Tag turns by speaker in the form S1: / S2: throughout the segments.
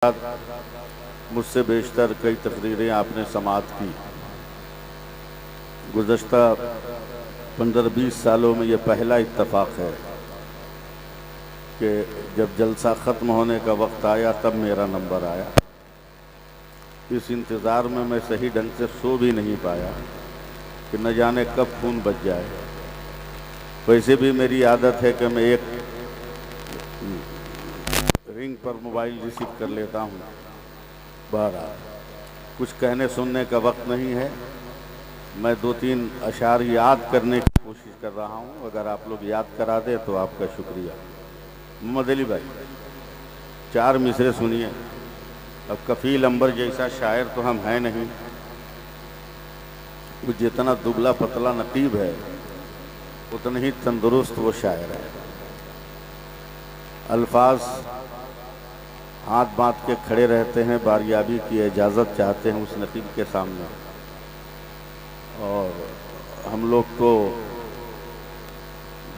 S1: मुझसे बेशतर कई तकरीरें आपने समाअत की। गुज़श्ता 15-20 सालों में ये पहला इत्तफ़ाक़ है कि जब जलसा ख़त्म होने का वक्त आया तब मेरा नंबर आया। इस इंतज़ार में मैं सही ढंग से सो भी नहीं पाया कि न जाने कब फ़ोन बज जाए। वैसे भी मेरी आदत है कि मैं एक रिंग पर मोबाइल रिसीव कर लेता हूँ। बहरहाल कुछ कहने सुनने का वक्त नहीं है। मैं 2-3 अशार याद करने की कोशिश कर रहा हूँ। अगर आप लोग याद करा दें तो आपका शुक्रिया। मोहम्मद अली भाई 4 मिसरे सुनिए। अब कफील अंबर जैसा शायर तो हम हैं नहीं। वो जितना दुबला पतला नकीब है उतना ही तंदुरुस्त वो शायर है। अल्फाज हाथ बांध के खड़े रहते हैं, बारियाबी की इजाज़त चाहते हैं उस नकीब के सामने। और हम लोग तो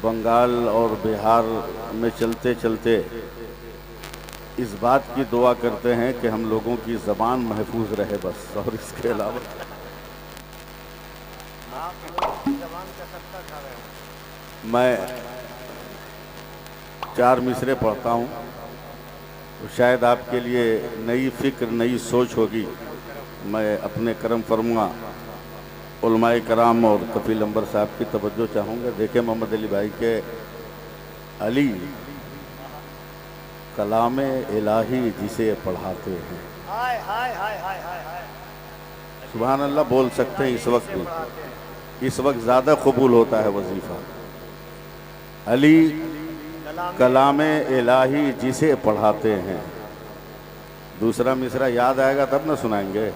S1: बंगाल और बिहार में चलते चलते इस बात की दुआ करते हैं कि हम लोगों की ज़बान महफूज रहे बस, और इसके अलावा मैं 4 मिसरे पढ़ता हूँ तो शायद आपके लिए नई फ़िक्र नई सोच होगी। मैं अपने करम फरमा उलमाए कराम और कफील अंबर साहब की तवज्जो चाहूँगा। देखें मोहम्मद अली भाई के अली कलामे इलाही जिसे पढ़ाते हैं। सुभान अल्लाह बोल सकते हैं इस वक्त भी। इस वक्त ज़्यादा कबूल होता है वजीफ़ा। अली कलामे इलाही जिसे पढ़ाते हैं। दूसरा मिसरा याद आएगा तब ना सुनाएंगे।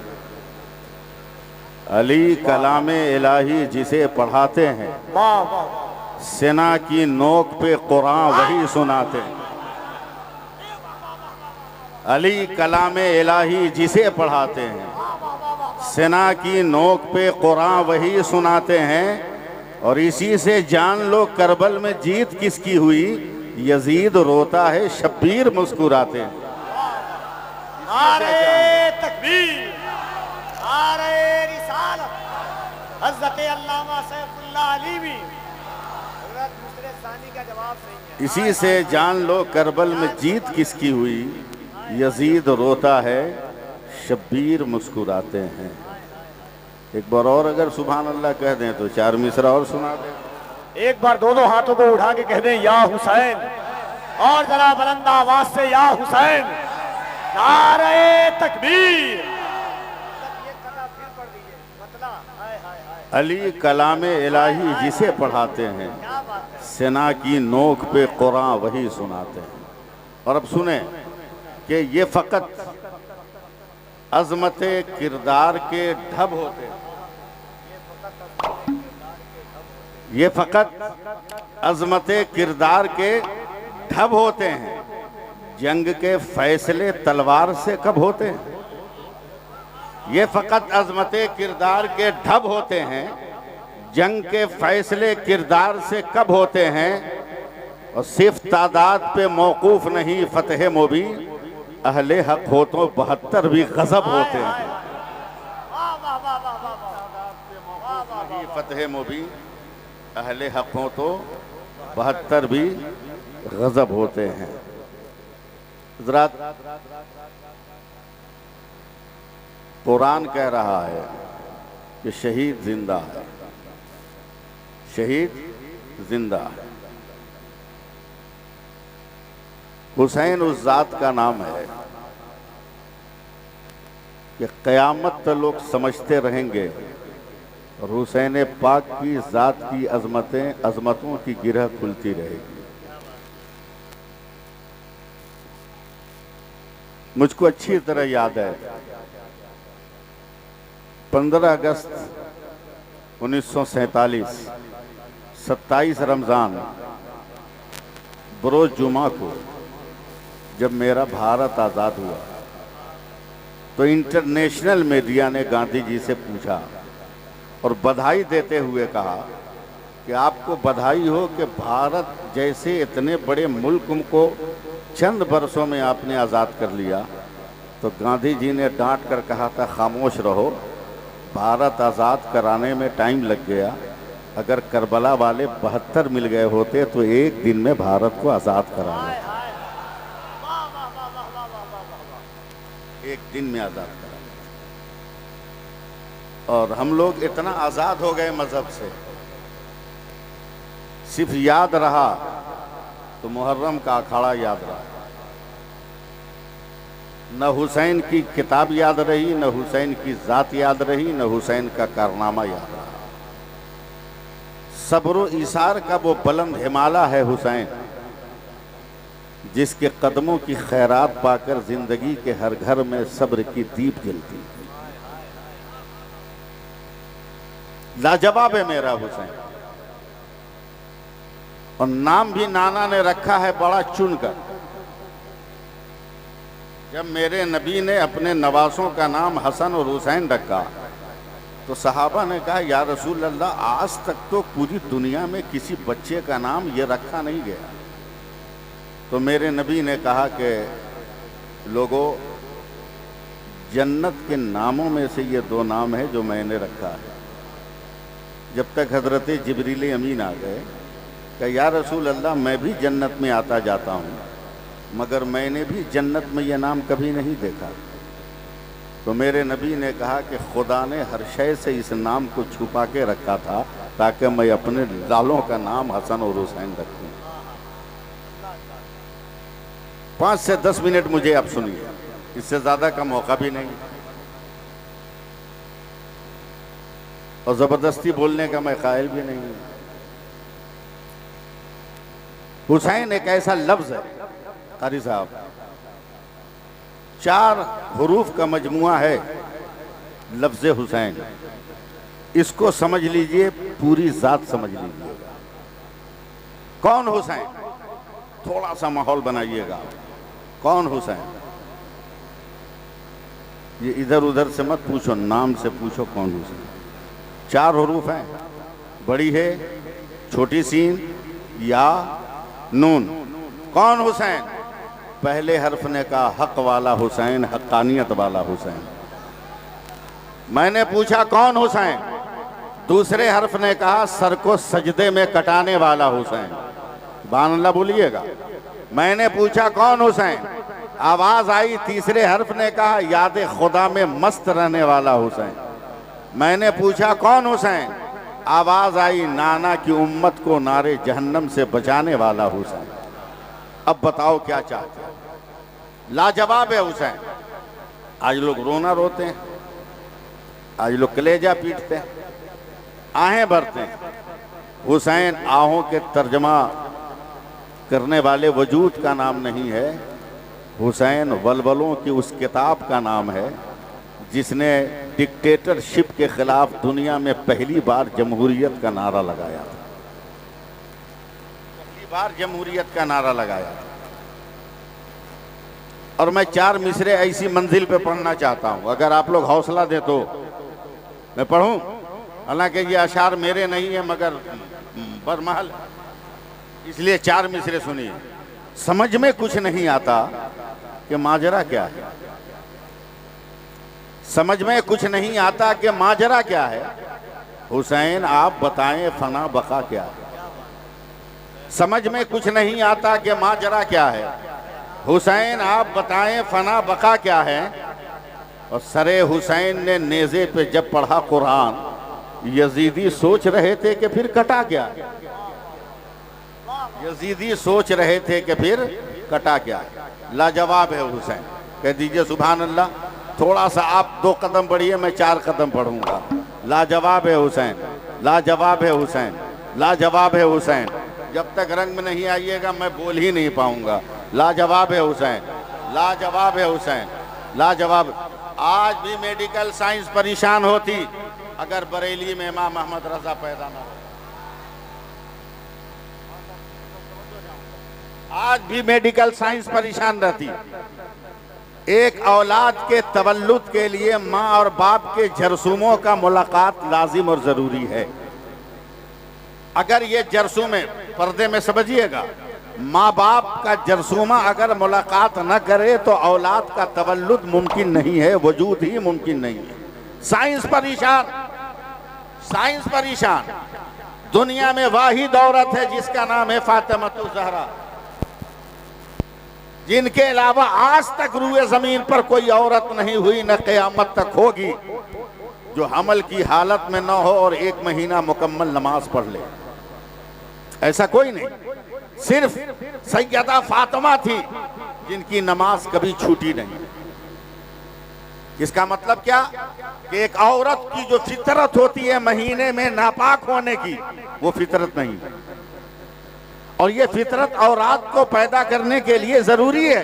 S1: अली कलामे इलाही जिसे पढ़ाते हैं, सेना की नोक पे कुरान वही सुनाते हैं। अली कलामे इलाही जिसे पढ़ाते हैं, सेना की नोक पे कुरान वही सुनाते हैं। और इसी से जान लो करबल में जीत किसकी हुई। यजीद रोता है शब्बीर मुस्कुराते हैं।
S2: नारे तकबीर, नारे रिसालत, हज़रत अल्लामा सैफुल्लाह अली भी हज़रत दूसरे सानी का जवाब नहीं है।
S1: इसी से जान लो करबल में जीत किसकी हुई। यजीद रोता है शब्बीर मुस्कुराते हैं। एक बार और अगर सुभान अल्लाह कह दें तो 4 मिसरा और सुना दें।
S2: एक बार दोनों हाथों को उठा के कह दें या हुसैन, और जरा बुलंद आवाज से या हुसैन। नारे तकबीर।
S1: अली कलामे इलाही जिसे पढ़ाते हैं, सेना की नोक पे कुरान वही सुनाते हैं। और अब सुने कि ये फ़कत अज़मत किरदार के ढब होते हैं। ये फ़कत अज़मत किरदार के ढब होते हैं। जंग के फैसले तलवार से कब होते हैं। ये फ़कत अज़मत किरदार के ढब होते हैं। जंग के फैसले किरदार से कब होते हैं। और सिर्फ तादाद पे मौकूफ़ नहीं फ़तह मोबी, अहले हक हो तो 72 भी गज़ब होते हैं। फ़तह मोबी अहले हक हो तो 72 भी गज़ब होते हैं। हज़रात, कुरान कह रहा है कि शहीद जिंदा है, शहीद जिंदा है। हुसैन उस ज़ात का नाम है कि क़यामत तक लोग समझते रहेंगे और हुसैन पाक की ज़ात की अज़मतों की गिरह खुलती रहेगी। मुझको अच्छी तरह याद है 15 अगस्त 1947 27 रमज़ान बरोज़ जुमा को जब मेरा भारत आज़ाद हुआ तो इंटरनेशनल मीडिया ने गांधी जी से पूछा और बधाई देते हुए कहा कि आपको बधाई हो कि भारत जैसे इतने बड़े मुल्क को चंद बरसों में आपने आज़ाद कर लिया। तो गांधी जी ने डांट कर कहा था खामोश रहो, भारत आज़ाद कराने में टाइम लग गया, अगर करबला वाले 72 मिल गए होते तो एक दिन में भारत को आज़ाद करा लेते, एक दिन में आज़ाद करा लेते। और हम लोग इतना आज़ाद हो गए मजहब से, सिर्फ याद रहा तो मुहर्रम का अखाड़ा याद रहा, न हुसैन की किताब याद रही, न हुसैन की ज़ात याद रही, न हुसैन का कारनामा याद रहा। सब्र ईसार का वो बुलंद हिमालय है हुसैन, जिसके कदमों की खैरात पाकर जिंदगी के हर घर में सब्र की दीप जलती। लाजवाब है मेरा हुसैन। और नाम भी नाना ने रखा है बड़ा चुनकर। जब मेरे नबी ने अपने नवासों का नाम हसन और हुसैन रखा तो सहाबा ने कहा या रसूल अल्लाह, आज तक तो पूरी दुनिया में किसी बच्चे का नाम ये रखा नहीं गया। तो मेरे नबी ने कहा कि लोगों, जन्नत के नामों में से ये 2 नाम है जो मैंने रखा है। जब तक हजरत जिब्रील अमीन आ गए, कि या रसूल अल्लाह, मैं भी जन्नत में आता जाता हूँ, मगर मैंने भी जन्नत में ये नाम कभी नहीं देखा। तो मेरे नबी ने कहा कि खुदा ने हर शय से इस नाम को छुपा के रखा था ताकि मैं अपने लालों का नाम हसन और हुसैन रखूं। 5 से 10 मिनट मुझे अब सुनिए, इससे ज़्यादा का मौका भी नहीं और ज़बरदस्ती बोलने का मैं कायल भी नहीं हूँ। हुसैन एक ऐसा लफ्ज़ है कारी साहब, 4 हुरूफ का मजमुआ है लफ्ज़ हुसैन। इसको समझ लीजिए, पूरी ज़ात समझ लीजिएगा। कौन हुसैन? थोड़ा सा माहौल बनाइएगा। कौन हुसैन? ये इधर उधर से मत पूछो, नाम से पूछो कौन हुसैन। 4 हुरूफ हैं, बड़ी है, छोटी सीन, या, नून। कौन हुसैन? पहले हर्फ ने कहा हक वाला हुसैन, हक्कानियत वाला हुसैन। मैंने पूछा कौन हुसैन? दूसरे हर्फ ने कहा सर को सजदे में कटाने वाला हुसैन। सुभान अल्लाह बोलिएगा। मैंने पूछा कौन हुसैन? आवाज आई, तीसरे हर्फ ने कहा याद खुदा में मस्त रहने वाला हुसैन। मैंने पूछा कौन हुसैन? आवाज आई, नाना की उम्मत को नारे जहन्नम से बचाने वाला हुसैन। अब बताओ क्या चाहते हैं? लाजवाब है हुसैन। आज लोग रोना रोते हैं, आज लोग कलेजा पीटते हैं, आहें भरते हैं। हुसैन आहों के तर्जमा करने वाले वजूद का नाम नहीं है। हुसैन वलवलों की उस किताब का नाम है जिसने डिक्टेटरशिप के खिलाफ दुनिया में पहली बार जमहूरियत का नारा लगाया था। पहली बार जमहूरियत का नारा लगाया था। और मैं 4 मिसरे ऐसी मंजिल पे पढ़ना चाहता हूं, अगर आप लोग हौसला दे तो मैं पढ़ूं। हालांकि ये अशार मेरे नहीं है मगर बरमहल, इसलिए 4 मिसरे सुनिए। समझ में कुछ नहीं आता कि माजरा क्या है, समझ में कुछ नहीं आता कि माजरा क्या है। हुसैन आप बताएं फना बका क्या है। समझ में कुछ नहीं आता कि माजरा क्या है। हुसैन आप बताएं फना बका क्या है। और सरे हुसैन ने नेज़े पे जब पढ़ा कुरान, यजीदी सोच रहे थे कि फिर कटा क्या। यजीदी सोच रहे थे कि फिर कटा क्या। लाजवाब है हुसैन। कह दीजिए सुभान अल्लाह। थोड़ा सा आप 2 कदम बढ़िए, मैं 4 कदम बढ़ूंगा। लाजवाब है हुसैन, लाजवाब है हुसैन, लाजवाब है हुसैन। जब तक रंग में नहीं आइएगा मैं बोल ही नहीं पाऊंगा। लाजवाब है हुसैन, लाजवाब है हुसैन, लाजवाब। आज भी मेडिकल साइंस परेशान होती अगर बरेली में इमाम मोहम्मद रजा पैदा ना हो। आज भी मेडिकल साइंस परेशान रहती। एक औलाद के तवल्लुद के लिए माँ और बाप के जरसूमों का मुलाकात लाजिम और ज़रूरी है। अगर ये जरसूमें पर्दे में समझिएगा, माँ बाप का जरसूमा अगर मुलाकात न करे तो औलाद का तवल्लुद मुमकिन नहीं है, वजूद ही मुमकिन नहीं है। साइंस परेशान, साइंस परेशान। दुनिया में वाहिद औरत है जिसका नाम है फातिमा ज़हरा, जिनके अलावा आज तक रूए जमीन पर कोई औरत नहीं हुई, न क़यामत तक होगी, जो हमल की हालत में न हो और 1 महीना मुकम्मल नमाज पढ़ ले। ऐसा कोई नहीं, सिर्फ सैयदा फातिमा थी जिनकी नमाज कभी छूटी नहीं। इसका मतलब क्या कि एक औरत की जो फितरत होती है महीने में नापाक होने की, वो फितरत नहीं है। और ये फितरत औलाद को पैदा करने के लिए जरूरी है,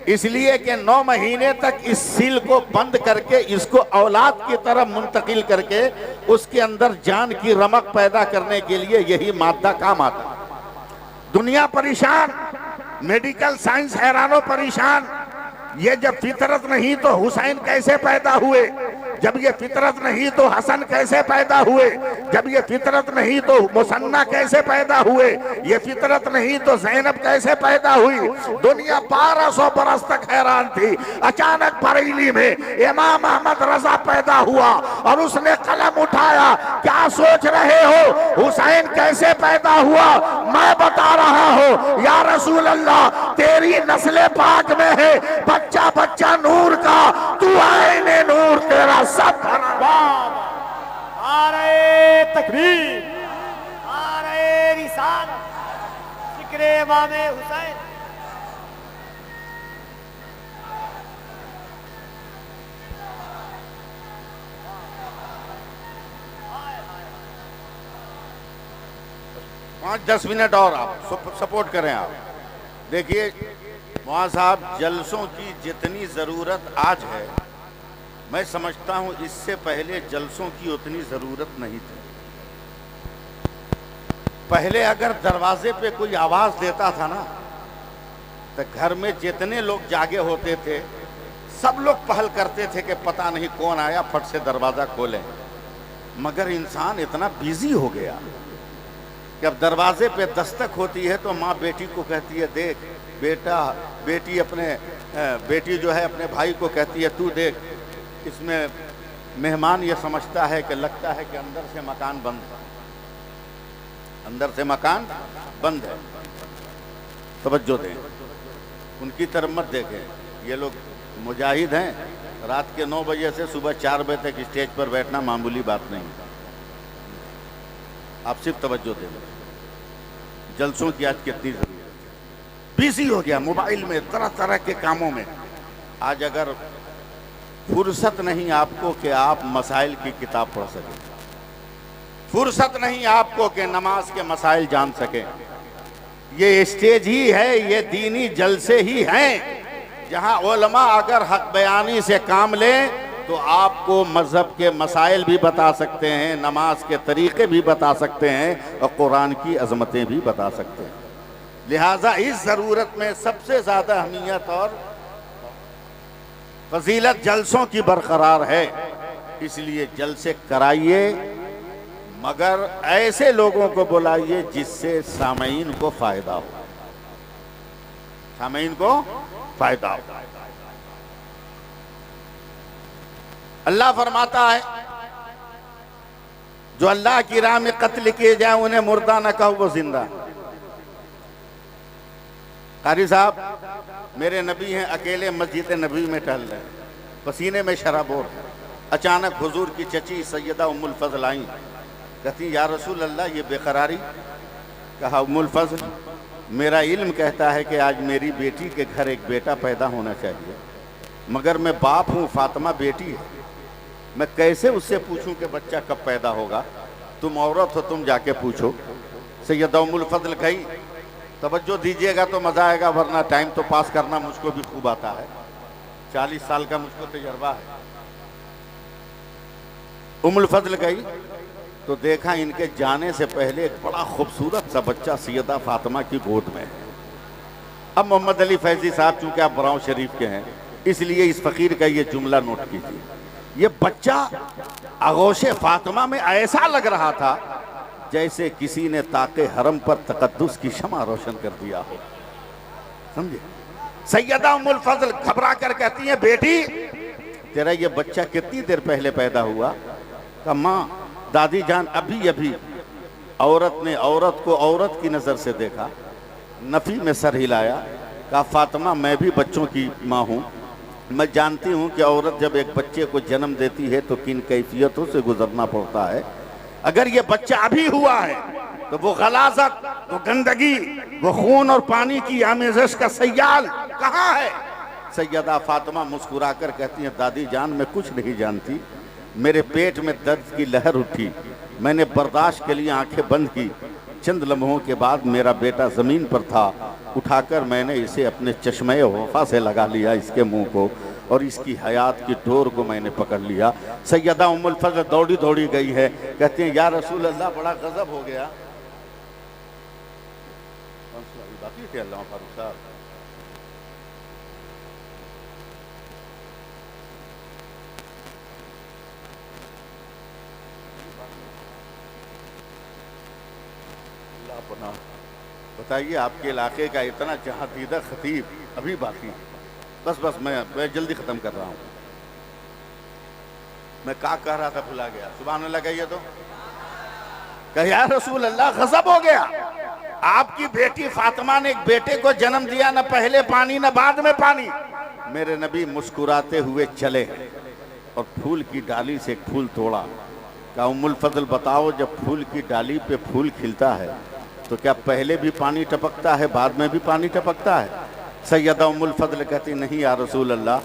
S1: इसलिए कि 9 महीने तक इस सील को बंद करके इसको औलाद की तरफ मुंतकिल करके उसके अंदर जान की रमक पैदा करने के लिए यही मादा काम आता है। दुनिया परेशान, मेडिकल साइंस हैरानो परेशान। ये जब फितरत नहीं तो हुसैन कैसे पैदा हुए, जब ये फितरत नहीं तो हसन कैसे पैदा हुए, जब ये फितरत नहीं तो मुसन्ना कैसे पैदा हुए, ये फितरत नहीं तो ज़ैनब कैसे पैदा हुई। दुनिया 1200 बरस तक हैरान थी। अचानक बरेली में इमाम अहमद रजा पैदा हुआ और उसने कलम उठाया, क्या सोच रहे हो, हुसैन कैसे पैदा हुआ? मैं बता रहा हूँ या रसूल अल्लाह, तेरी नस्ल पाक में है बच्चा बच्चा नूर का, तू आईने नूर तेरा सब।
S2: नारे तकबीर, नारे रिसालत, जिक्रे इमामे हुसैन।
S1: पाँच 10 मिनट और आप सपोर्ट करें। आप देखिए मौलाना साहब, जलसों की जितनी ज़रूरत आज है, मैं समझता हूँ इससे पहले जलसों की उतनी ज़रूरत नहीं थी। पहले अगर दरवाजे पे कोई आवाज़ देता था ना, तो घर में जितने लोग जागे होते थे सब लोग पहल करते थे कि पता नहीं कौन आया, फट से दरवाज़ा खोलें। मगर इंसान इतना बिजी हो गया कि अब दरवाजे पे दस्तक होती है तो माँ बेटी को कहती है देख बेटा, बेटी जो है अपने भाई को कहती है तू देख, इसमें मेहमान ये समझता है कि लगता है कि अंदर से मकान बंद है, अंदर से मकान बंद है। तवज्जो दें, उनकी तरफ मत देखें। ये लोग मुजाहिद हैं, रात के 9 बजे से सुबह 4 बजे तक स्टेज पर बैठना मामूली बात नहीं। आप सिर्फ तवज्जो दें। जलसों की आज कितनी जरूरत है। बिजी हो गया मोबाइल में, तरह तरह के कामों में। आज अगर फुर्सत नहीं आपको कि आप मसाइल की किताब पढ़ सकें, फुर्सत नहीं आपको कि नमाज के मसाइल जान सकें, ये स्टेज ही है, ये दीनी जलसे ही हैं जहां उलमा अगर हक बयानी से काम लें तो आपको मजहब के मसाइल भी बता सकते हैं, नमाज के तरीके भी बता सकते हैं और कुरान की अजमतें भी बता सकते हैं। लिहाजा इस ज़रूरत में सबसे ज़्यादा अहमियत और फजीलत जलसों की बरकरार है। इसलिए जलसे कराइए, मगर ऐसे लोगों को बुलाइए जिससे सामईन को फ़ायदा हो, सामईन को फ़ायदा हो। अल्लाह फरमाता है जो अल्लाह की राह में कत्ल किए जाए उन्हें मुर्दा न कहो, वो जिंदा। कारी साहब, मेरे नबी हैं, अकेले मस्जिद नबी में टहल रहे, पसीने में शराबोर। अचानक हुजूर की चची सैयदा उम्मुल फज़ल आई, कहती या रसूल अल्लाह ये बेकरारी। कहा उम्मुल फज़ल, मेरा इल्म कहता है कि आज मेरी बेटी के घर एक बेटा पैदा होना चाहिए, मगर मैं बाप हूँ, फातिमा बेटी है, मैं कैसे उससे पूछूं कि बच्चा कब पैदा होगा? तुम औरत हो, तुम जाके पूछो। सैयदा उम्मुल फज़ल कही, तवज्जो दीजिएगा तो मज़ा आएगा, वरना टाइम तो पास करना मुझको भी खूब आता है, 40 साल का मुझको तजर्बा है। उम्मुल फज़ल गई तो देखा इनके जाने से पहले एक बड़ा खूबसूरत सा बच्चा सैयदा फातिमा की गोद में है। अब मोहम्मद अली फैजी साहब चूंकि आप बराव शरीफ के हैं, इसलिए इस फ़कीर का ये जुमला नोट कीजिए। ये बच्चा आगोश फातिमा में ऐसा लग रहा था जैसे किसी ने ताके हरम पर तकद्दुस की शमा रोशन कर दिया हो। समझे? सैयदा उम्मुल फजल घबरा कर कहती है, बेटी तेरा ये बच्चा कितनी देर पहले पैदा हुआ? कहा माँ दादी जान अभी अभी। औरत ने औरत को औरत की नज़र से देखा, नफी में सर हिलाया, कहा फातिमा मैं भी बच्चों की माँ हूँ, मैं जानती हूँ कि औरत जब एक बच्चे को जन्म देती है तो किन कैफियतों से गुजरना पड़ता है। अगर ये बच्चा अभी हुआ है तो वो गलाजत, वो गंदगी, वो खून और पानी की आमेज़श का सयाल कहाँ है? सैयदा फातिमा मुस्कुराकर कहती हैं, दादी जान मैं कुछ नहीं जानती, मेरे पेट में दर्द की लहर उठी, मैंने बर्दाश्त के लिए आंखें बंद की, चंद लम्हों के बाद मेरा बेटा ज़मीन पर था, उठाकर मैंने इसे अपने चश्मे वफा से लगा लिया, इसके मुंह को, और इसकी हयात की डोर को मैंने पकड़ लिया। सैयदा उम्मुल फजल दौड़ी दौड़ी गई है, कहती हैं या रसूल अल्लाह बड़ा गजब हो गया। बाकी थे अल्लाह फारूक साहब। बताइए आपके इलाके का इतना जहादीदा खतीब अभी बाकी। बस बस मैं जल्दी ख़त्म कर रहा हूँ। मैं क्या कह रहा था भुला गया। सुभान अल्लाह कहिए तो। कह या रसूल अल्लाह गज़ब हो गया, आपकी बेटी फातिमा ने एक बेटे को जन्म दिया, न पहले पानी न बाद में पानी। मेरे नबी मुस्कुराते हुए चले और फूल की डाली से एक फूल तोड़ा। कहा उम्मुल फजल बताओ, जब फूल की डाली पे फूल खिलता है तो क्या पहले भी पानी टपकता है बाद में भी पानी टपकता है? सैयदा उम्मुल फजल कहती नहीं या रसूल अल्लाह,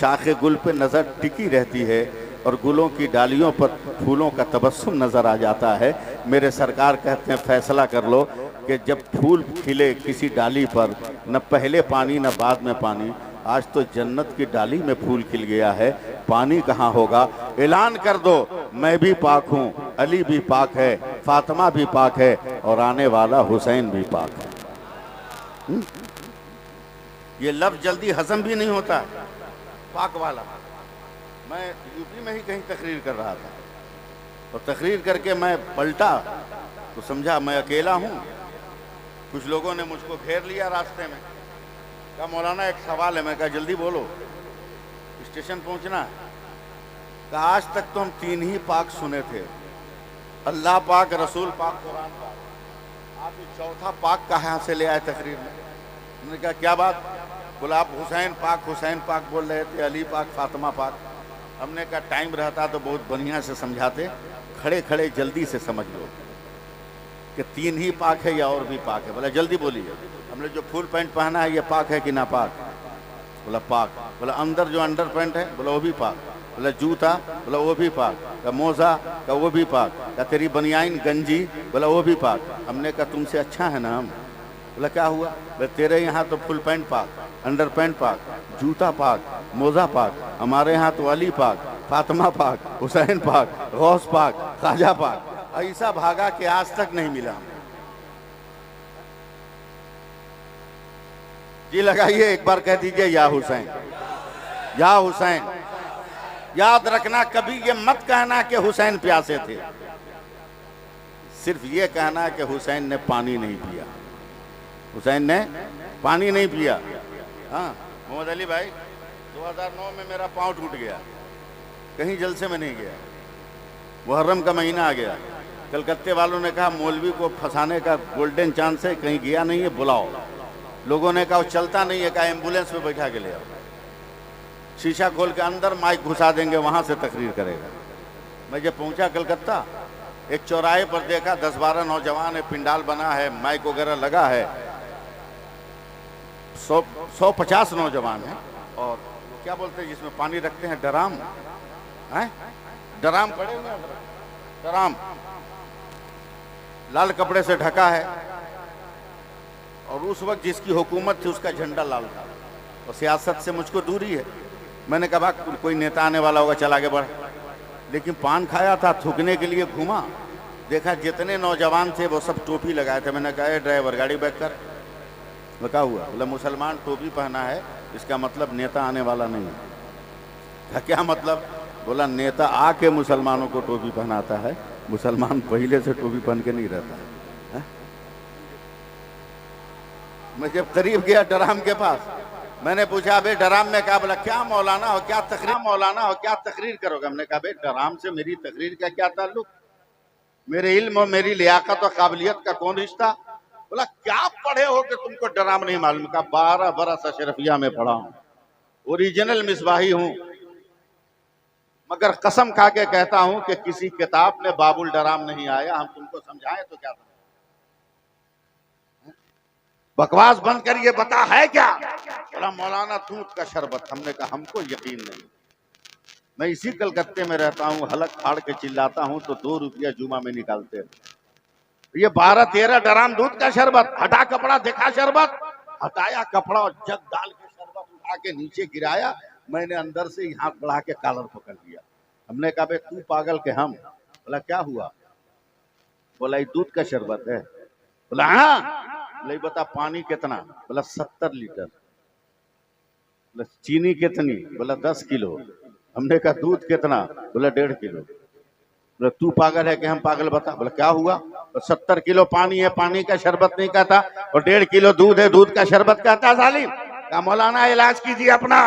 S1: शाखे गुल पे नज़र टिकी रहती है और गुलों की डालियों पर फूलों का तबस्सुम नज़र आ जाता है। मेरे सरकार कहते हैं फैसला कर लो कि जब फूल खिले किसी डाली पर, न पहले पानी न बाद में पानी। आज तो जन्नत की डाली में फूल खिल गया है, पानी कहाँ होगा? ऐलान कर दो मैं भी पाक हूँ, अली भी पाक है, फातिमा भी पाक है और आने वाला हुसैन भी पाक है। ये लफ्ज़ जल्दी हजम भी नहीं होता है, पाक वाला। मैं यूपी में ही कहीं तकरीर कर रहा था और तकरीर करके मैं पलटा तो समझा मैं अकेला हूँ। कुछ लोगों ने मुझको घेर लिया रास्ते में, कहा मौलाना एक सवाल है। मैं कहा जल्दी बोलो, स्टेशन पहुँचना है। कहा आज तक तो हम तीन ही पाक सुने थे, अल्लाह पाक, रसूल पाक, कुरान पाक, आप ये चौथा पाक कहाँ से ले आए तकरीर में? उन्होंने कहा क्या बात? बोला आप हुसैन पाक बोल रहे थे, अली पाक, फातिमा पाक। हमने कहा टाइम रहता तो बहुत बढ़िया से समझाते, खड़े खड़े जल्दी से समझ लो कि तीन ही पाक है या और भी पाक है। बोला जल्दी बोलिए, हमने जो फुल पैंट पहना है ये पाक है कि ना पाक? बोला पाक। बोला अंदर जो अंडर पैंट है? बोला वो भी पाक। बोला जूता? बोला वो भी पाक। का मोजा? का वो भी पाक। का तेरी बनियाइन गंजी? बोला वो भी पाक। हमने कहा तुमसे अच्छा है ना हम? बोला क्या हुआ? बोला तेरे यहाँ तो फुल पैंट पाक, अंडर पैंट पाक, जूता पाक, मोजा पाक, हमारे यहाँ तो अली पाक, फातिमा पाक, हुसैन पाक, गौस पाक, ख्वाजा पाक। ऐसा भागा कि आज तक नहीं मिला। जी लगाइए एक बार, कह दीजिए या हुसैन, या हुसैन। याद रखना कभी ये मत कहना कि हुसैन प्यासे थे, सिर्फ ये कहना कि हुसैन ने पानी नहीं पिया, हुसैन ने पानी नहीं पिया। हाँ मोहम्मद अली भाई, 2009 में मेरा पाँव टूट गया, कहीं जलसे में नहीं गया, मुहर्रम का महीना आ गया। कलकत्ते वालों ने कहा मौलवी को फंसाने का गोल्डन चांस है, कहीं गया नहीं है बुलाओ। लोगों ने कहा वो चलता नहीं है, कहा एम्बुलेंस में बैठा के ले आओ, शीशा खोल के अंदर माइक घुसा देंगे, वहाँ से तकरीर करेगा। मैं जब पहुँचा कलकत्ता, एक चौराहे पर देखा 10-12 नौजवान है, पिंडाल बना है, माइक वगैरह लगा है, 150 नौजवान हैं। और क्या बोलते हैं जिसमें पानी रखते हैं, डराम है, डराम पड़े हुए हैं, डराम लाल कपड़े से ढका है। और उस वक्त जिसकी हुकूमत थी उसका झंडा लाल था और सियासत से मुझको दूरी है। मैंने कहा कोई नेता आने वाला होगा, चल आगे बढ़। लेकिन पान खाया था, थूकने के लिए घूमा, देखा जितने नौजवान थे वो सब टोपी लगाए थे। मैंने कहा ड्राइवर गाड़ी बैक कर। क्या हुआ? बोला मुसलमान टोपी पहना है, इसका मतलब नेता आने वाला नहीं है। क्या मतलब? बोला नेता आके मुसलमानों को टोपी पहनाता है, मुसलमान पहले से टोपी पहन के नहीं रहता है। मैं जब करीब गया डराम के पास, मैंने पूछा बे डराम में क्या? बोला क्या मौलाना हो, क्या तकरीर करोगे? हमने कहा बे डराम से मेरी तकरीर का क्या ताल्लुक, मेरे इल्म और मेरी लियाकत और काबिलियत का कौन रिश्ता? बोला क्या पढ़े हो कि तुमको डराम नहीं मालूम? का 12 बरस अशरफिया में पढ़ा हूं, ओरिजिनल मिसबाही हूं, मगर कसम खा के कहता हूं कि किसी किताब में बाबुल डराम नहीं आया। हम तुमको समझाएं तो क्या समझ? बकवास बंद कर, ये बता है क्या? बोला मौलाना दूध का शरबत। हमने कहा हमको यकीन नहीं, मैं इसी कलकत्ते में रहता हूं, हलक फाड़ के चिल्लाता हूं तो 2 रुपया जुमा में निकालते हैं। ये 12-13 डराम दूध का शरबत, हटा कपड़ा दिखा शरबत, हटाया कपड़ा और जग डाल के शरबत उठा के नीचे गिराया। मैंने अंदर से ही हाथ बढ़ा के कॉलर पकड़ लिया। हमने कहा बे तू पागल के हम? बोला क्या हुआ? बोला ये दूध का शरबत है। बोला हाँ। बोला बता पानी कितना? बोला 70 लीटर। बोला चीनी कितनी? बोला 10 किलो। हमने कहा दूध कितना? बोला 1.5 किलो। बोला तू पागल है कि हम पागल? बता। बोला क्या हुआ? तो 70 किलो पानी है, पानी का शरबत नहीं कहता, और 1.5 किलो दूध है, दूध का शरबत कहता जालिम। का मौलाना इलाज कीजिए अपना,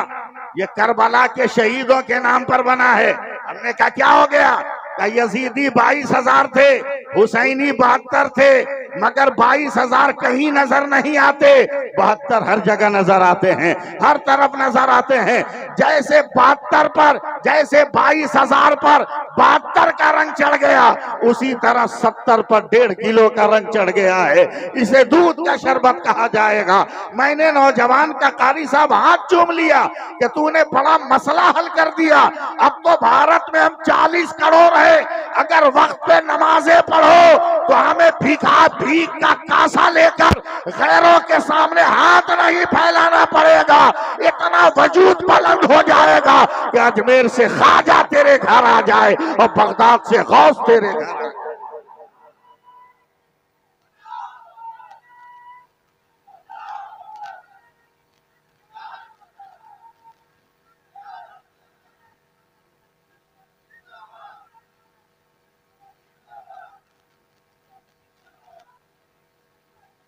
S1: ये करबला के शहीदों के नाम पर बना है। हमने कहा क्या हो गया? का यजीदी 22,000 थे, हुसैनी 72 थे, मगर 22,000 कहीं नजर नहीं आते, 72 हर जगह नजर आते हैं, हर तरफ नजर आते हैं। जैसे 72 पर, जैसे 22,000 पर 72 का रंग चढ़ गया, उसी तरह 70 पर 1.5 किलो का रंग चढ़ गया है। इसे दूध का शरबत कहा जाएगा। मैंने नौजवान का कारी साहब हाथ चूम लिया कि तूने बड़ा मसला हल कर दिया। अब तो भारत में हम 40 करोड़ है, अगर वक्त पे नमाजें पढ़ो तो हमें भीख का कासा लेकर गैरों के सामने हाथ नहीं फैलाना पड़ेगा। इतना वजूद बुलंद हो जाएगा कि अजमेर से ख्वाजा तेरे घर आ जाए और बगदाद से गौस तेरे घर आ जाए।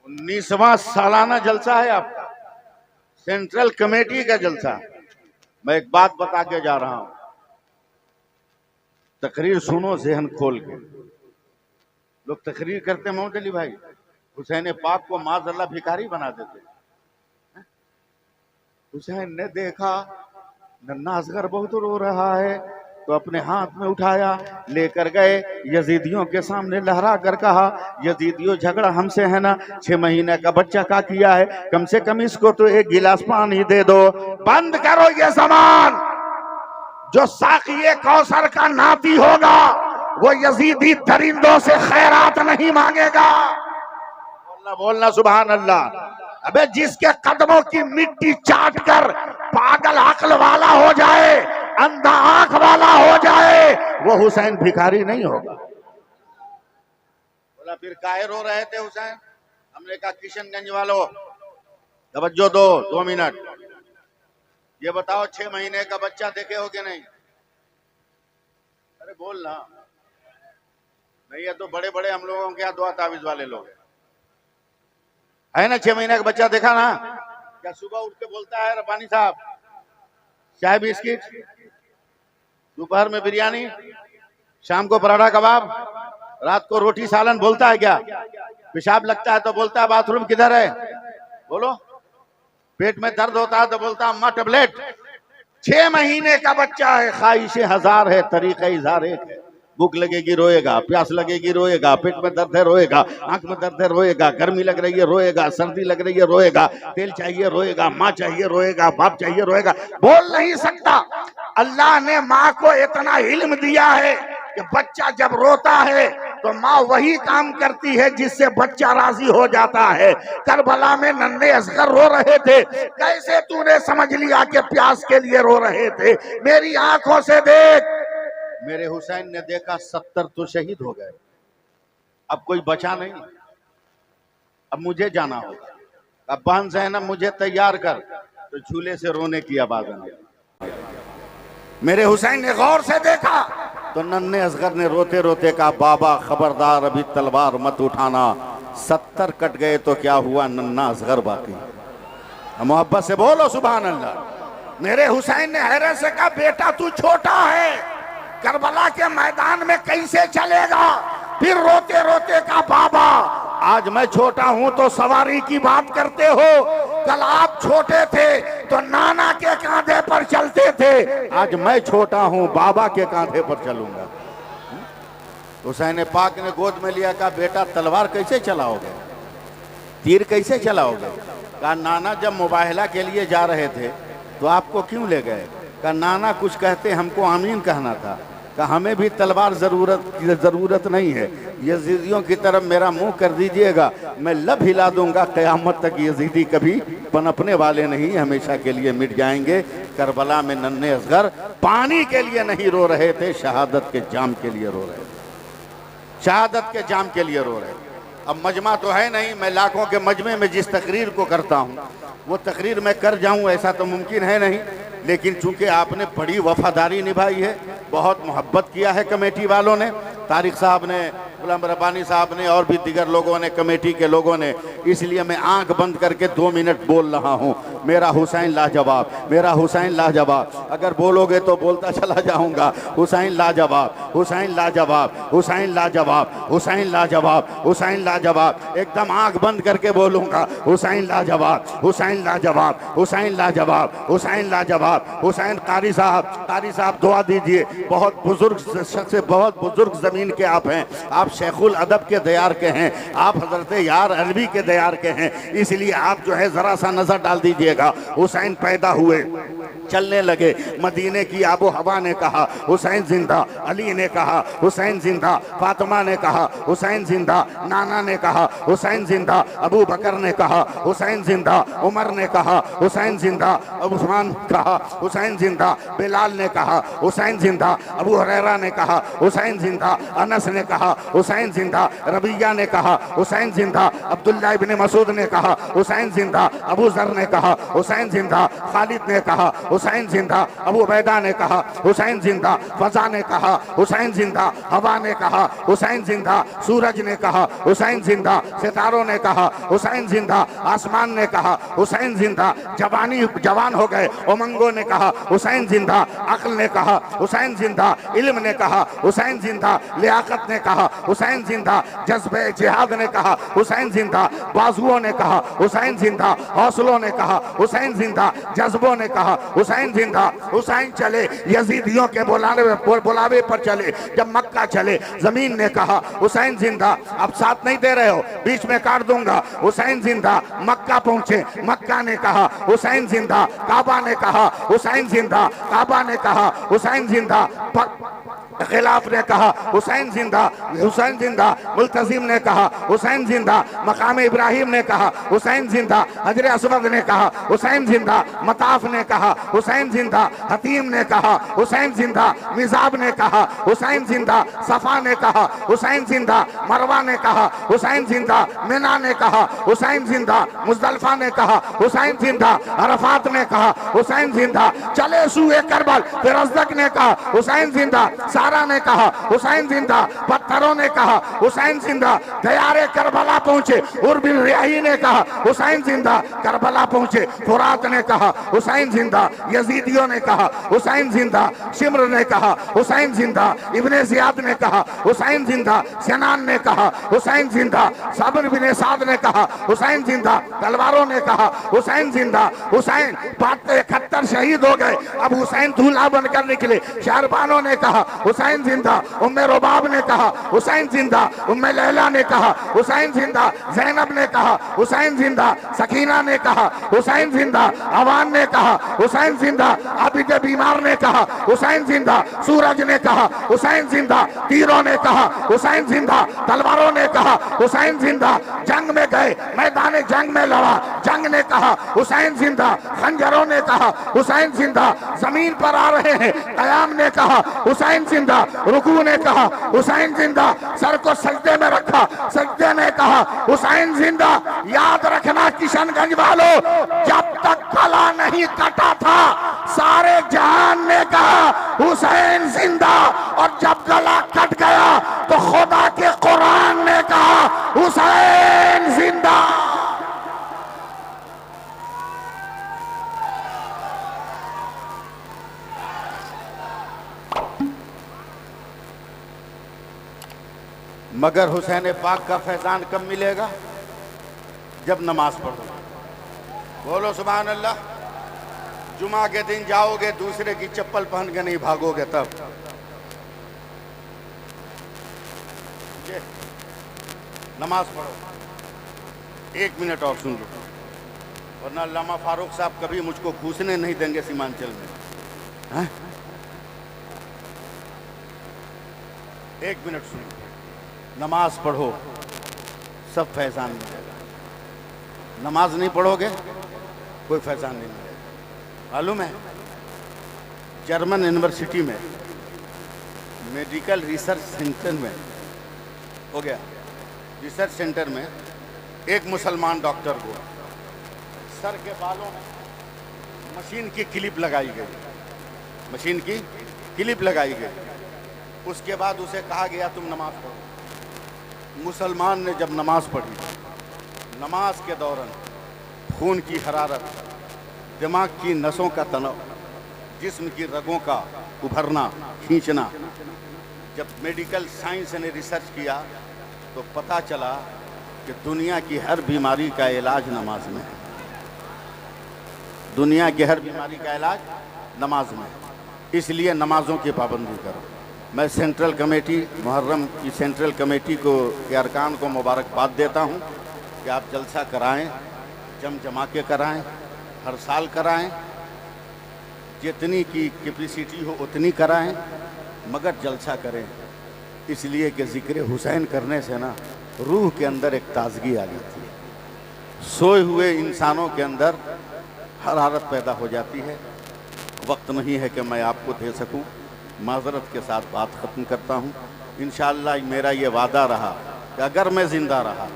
S1: उन्नीसवां सालाना जलसा है आपका, सेंट्रल कमेटी का जलसा। मैं एक बात बता के जा रहा हूं, तकरीर सुनो ज़हन खोल के। लोग तकरीर करते मोहम्मद अली भाई हुसैन पाक को माज़अल्लाह भिखारी बना देते। हुसैन ने देखा नन्ना असगर बहुत रो रहा है, तो अपने हाथ में उठाया, लेकर गए, यजीदियों के सामने लहरा कर कहा यजीदियों झगड़ा हमसे है ना, 6 महीने का बच्चा का किया है, कम से कम इसको तो 1 गिलास पानी दे दो। बंद करो ये जबान। जो साक़िए कौसर का नाती होगा वो यजीदी दरिंदों से खैरात नहीं मांगेगा। बोलना सुभान अल्लाह। अबे जिसके कदमों की मिट्टी चाट कर पागल अक्ल वाला हो जाए, अंधा आंख वाला हो जाए, वो हुसैन भिखारी नहीं होगा। बोला फिर काहे रो रहे थे हुसैन? हमने कहा किशनगंज वालों तवज्जो दो, 2 मिनट। ये बताओ 6 महीने का बच्चा देखे हो कि नहीं? अरे बोल ना। नहीं है तो बड़े बड़े हम लोगों के यहाँ दुआ तावीज वाले लोग है ना। 6 महीने का बच्चा देखा ना? क्या सुबह उठ के बोलता है रब्बानी साहब चाय बिस्किट, दोपहर में बिरयानी, शाम को पराठा कबाब, रात को रोटी सालन, बोलता है क्या? पेशाब लगता है तो बोलता है बाथरूम किधर है? बोलो। पेट में दर्द होता है तो बोलता अम्मा टेबलेट। 6 महीने का बच्चा है, ख्वाहिशें 1000 है, तरीका इज़हार एक है। भूख लगेगी रोएगा, प्यास लगेगी रोएगा, पेट में दर्द है रोएगा, आंख में दर्द है रोएगा, गर्मी लग रही है रोएगा, सर्दी लग रही है रोएगा, तेल चाहिए रोएगा, माँ चाहिए रोएगा, बाप चाहिए रोएगा। बोल नहीं सकता। अल्लाह ने माँ को इतना इल्म दिया है कि बच्चा जब रोता है तो माँ वही काम करती है जिससे बच्चा राजी हो जाता है। करबला में नन्हे असगर रो रहे थे, कैसे तूने समझ लिया कि प्यास के लिए रो रहे थे? मेरी आंखों से देख। मेरे हुसैन ने देखा 70 तो शहीद हो गए, अब कोई बचा नहीं, अब मुझे जाना होगा। अब बहन से है ना मुझे तैयार कर, तो झूले से रोने की आवाज आई। मेरे हुसैन ने गौर से देखा तो नन्हे असगर ने रोते रोते कहा, बाबा खबरदार, अभी तलवार मत उठाना, 70 कट गए तो क्या हुआ, नन्हा असगर बाकी। मोहब्बत से बोलो सुभान अल्लाह। मेरे हुसैन ने हैरत से कहा, बेटा तू छोटा है, करबला के मैदान में कैसे चलेगा। फिर रोते रोते कहा, बाबा आज मैं छोटा हूं तो सवारी की बात करते हो, कल आप छोटे थे तो नाना के कांधे पर चलते थे, आज मैं छोटा हूं बाबा के कांधे पर चलूंगा। हुसैन पाक ने गोद में लिया, कहा बेटा तलवार कैसे चलाओगे, तीर कैसे चलाओगे। कहा नाना जब मुबाहला के लिए जा रहे थे तो आपको क्यों ले गए। कहा नाना कुछ कहते हमको आमीन कहना था। कहा हमें भी तलवार ज़रूरत नहीं है, यजीदियों की तरफ मेरा मुंह कर दीजिएगा, मैं लब हिला दूंगा, क़यामत तक यजीदी कभी पनपने वाले नहीं, हमेशा के लिए मिट जाएंगे। करबला में नन्हे असगर पानी के लिए नहीं रो रहे थे, शहादत के जाम के लिए रो रहे थे, शहादत के जाम के लिए रो रहे थे। अब मजमा तो है नहीं, मैं लाखों के मजमे में जिस तकरीर को करता हूँ वो तकरीर मैं कर जाऊँ ऐसा तो मुमकिन है नहीं, लेकिन चूंकि आपने बड़ी वफादारी निभाई है, बहुत मोहब्बत किया है कमेटी वालों ने, तारिक साहब ने, गुलाम रब्बानी साहब ने और भी दीगर लोगों ने, कमेटी के लोगों ने, इसलिए मैं आंख बंद करके 2 मिनट बोल रहा हूं। मेरा हुसैन लाजवाब, मेरा हुसैन लाजवाब, अगर बोलोगे तो बोलता चला जाऊंगा। हुसैन लाजवाब, हुसैन लाजवाब, हुसैन लाजवाब, हुसैन लाजवाब, हुसैन लाजवाब, एकदम आंख बंद करके बोलूंगा। हुसैन लाजवाब, हुसैन लाजवाब, हुसैन लाजवाब, हुसैन लाजवाब। हुसैन कारी साहब दुआ दीजिए, बहुत बुजुर्ग शख्स, बहुत बुजुर्ग जमीन के आप हैं, आप शेखुल अदब के दयार के हैं, आप हजरत यार अरबी के दयार के हैं, इसलिए आप जो है जरा सा नजर डाल दीजिएगा। हुसैन पैदा हुए, चलने लगे, मदीने की आबो हवा ने कहा हुसैन जिंदा, अली ने कहा हुसैन जिंदा, फातिमा ने कहा हुसैन जिंदा, नाना ने कहा हुसैन जिंदा, अबू बकर ने कहा हुसैन जिंदा, उमर ने कहा हुसैन जिंदा, उस्मान कहा हुसैन जिंदा, बिलाल ने कहा हुसैन जिंदा, अबू हुरैरा ने कहा हुसैन जिंदा, अनस ने कहा हुसैन जिंदा, रबिया ने कहा हुसैन जिंदा, अब्दुल्ला इब्ने मसूद ने कहा हुसैन जिंदा, अबू जर ने कहा हुसैन जिंदा, खालिद ने कहा हुसैन जिंदा, अबू उबैदा ने कहा हुसैन जिंदा, फजा ने कहा हुसैन जिंदा, हवा ने कहा हुसैन जिंदा, सूरज ने कहा हुसैन जिंदा, सितारों ने कहा हुसैन जिंदा, आसमान ने कहा हुसैन जिंदा, जवान हो गए उमंगों ने कहा हुसैन जिंदा, अक्ल ने कहा हुसैन जिंदा, इल्म ने कहा हुसैन जिंदा, लियाकत ने कहा हुसैन जिंदा, जज्बे जिहाद ने कहा हुसैन जिंदा, बाजुओं ने कहा हुसैन जिंदा, हौसलों ने कहा हुसैन जिंदा, जज्बों ने कहा हुसैन जिंदा। हुसैन चले यजीदियों के बुलावे पर चले, जब मक्का चले जमीन ने कहा हुसैन जिंदा। अब साथ नहीं दे रहे हो, बीच में काट दूंगा। हुसैन जिंदा, मक्का पहुंचे, मक्का ने कहा हुसैन जिंदा, काबा ने कहा हुसैन जिंदा, काबा ने कहा हुसैन जिंदा, खिलाफ ने कहा हुसैन जिंदा, हुसैन जिंदा, मुल्तजिम ने कहा हुसैन जिंदा, मकाम इब्राहिम ने कहा हुसैन जिंदा, हजर असवद ने कहा हुसैन जिंदा, मताफ ने कहा हुसैन जिंदा, हतीम ने कहा हुसैन जिंदा, मिजाब ने कहा हुसैन जिंदा, सफा ने कहा हुसैन जिंदा, मरवा ने कहा हुसैन जिंदा, मिना ने कहा हुसैन जिंदा, मुजदलफा ने कहा हुसैन जिंदा, अरफात ने कहा हुसैन जिंदा, चले सूए करबल, फिर अज़दक ने कहा हुसैन जिंदा, सारा ने कहा हुसैन जिंदा, पत्थरों ने कहा हुसैन जिंदा, दयारे करबला पहुंचे, उर्बिल रियाही ने कहा हुसैन जिंदा, करबला पहुंचे, फुरात ने कहा हुसैन जिंदा, यजीदियों ने कहा हुसैन जिंदा, शिम्र ने कहा हुसैन जिंदा, इब्ने ज़ियाद ने कहा हुसैन जिंदा, सिनान ने कहा हुसैन जिंदा, सब्र बिन साद ने कहा हुसैन जिंदा, तलवारों ने कहा हुसैन जिंदा। हुसैन 71 शहीद हो गए, अब हुसैन दूल्हा बनकर निकले, शहरबानों ने कहा हुसैन जिंदा, उम्मे रुबाब ने कहा हुसैन जिंदा, उम्मे लैला ने कहा हुसैन जिंदा, ज़ैनब ने कहा हुसैन जिंदा, सकीना ने कहा हुसैन जिंदा, अवान ने कहा हुसैन जिंदा, आबिद बीमार ने कहा हुसैन जिंदा, सूरज ने कहा हुसैन जिंदा, तीरों ने कहा हुसैन जिंदा, तलवारों ने कहा हुसैन जिंदा, जंग में गए, मैदान जंग में लड़ा, जंग ने कहा हुसैन जिंदा, खंजरों ने कहा हुसैन जिंदा, जमीन पर आ रहे हैं, कयाम ने कहा हुसैन जिंदा, रुकू ने कहा हुसैन जिंदा, सर को सजदे में रखा, सजदे ने कहा हुसैन जिंदा। याद रखना किशनगंज वालों, जब तक गला नहीं कटा था सारे जहान ने कहा हुसैन जिंदा। और जब गला कट गया तो खुदा के कुरान ने कहा हुसैन जिंदा। मगर हुसैन पाक का फैजान कब मिलेगा? जब नमाज पढ़ो। बोलो सुभान अल्लाह। जुमा के दिन जाओगे दूसरे की चप्पल पहन के नहीं भागोगे तब। ये नमाज पढ़ो। 1 मिनट और सुन लो, वरना अल्लामा फारूक साहब कभी मुझको घुसने नहीं देंगे सीमांचल में। हाँ? 1 मिनट सुन लो। नमाज पढ़ो, सब फैजान मिलेगा। नमाज नहीं पढ़ोगे कोई फैजान नहीं मिलेगा। मालूम है, जर्मन यूनिवर्सिटी में मेडिकल रिसर्च सेंटर में हो गया, रिसर्च सेंटर में एक मुसलमान डॉक्टर को सर के बालों में मशीन की क्लिप लगाई गई, मशीन की क्लिप लगाई गई। उसके बाद उसे कहा गया तुम नमाज पढ़ो। मुसलमान ने जब नमाज पढ़ी, नमाज के दौरान खून की हरारत, दिमाग की नसों का तनाव, जिस्म की रगों का उभरना खींचना, जब मेडिकल साइंस ने रिसर्च किया तो पता चला कि दुनिया की हर बीमारी का इलाज नमाज में है। दुनिया की हर बीमारी का इलाज नमाज में है। इसलिए नमाजों की पाबंदी करो। मैं सेंट्रल कमेटी, मुहर्रम की सेंट्रल कमेटी को के अरकान को मुबारकबाद देता हूं कि आप जलसा कराएं, जमा के कराएं, हर साल कराएं, जितनी की कैपेसिटी हो उतनी कराएं, मगर जलसा करें। इसलिए कि ज़िक्र हुसैन करने से ना रूह के अंदर एक ताजगी आ जाती है, सोए हुए इंसानों के अंदर हरारत पैदा हो जाती है। वक्त नहीं है कि मैं आपको दे सकूं। माजरत के साथ बात ख़त्म करता हूं। इंशाअल्लाह मेरा ये वादा रहा कि अगर मैं ज़िंदा रहा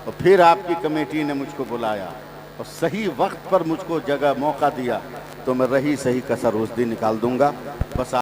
S1: तो फिर आपकी कमेटी ने मुझको बुलाया और सही वक्त पर मुझको जगह मौका दिया तो मैं रही सही कसर उस दिन निकाल दूंगा। बस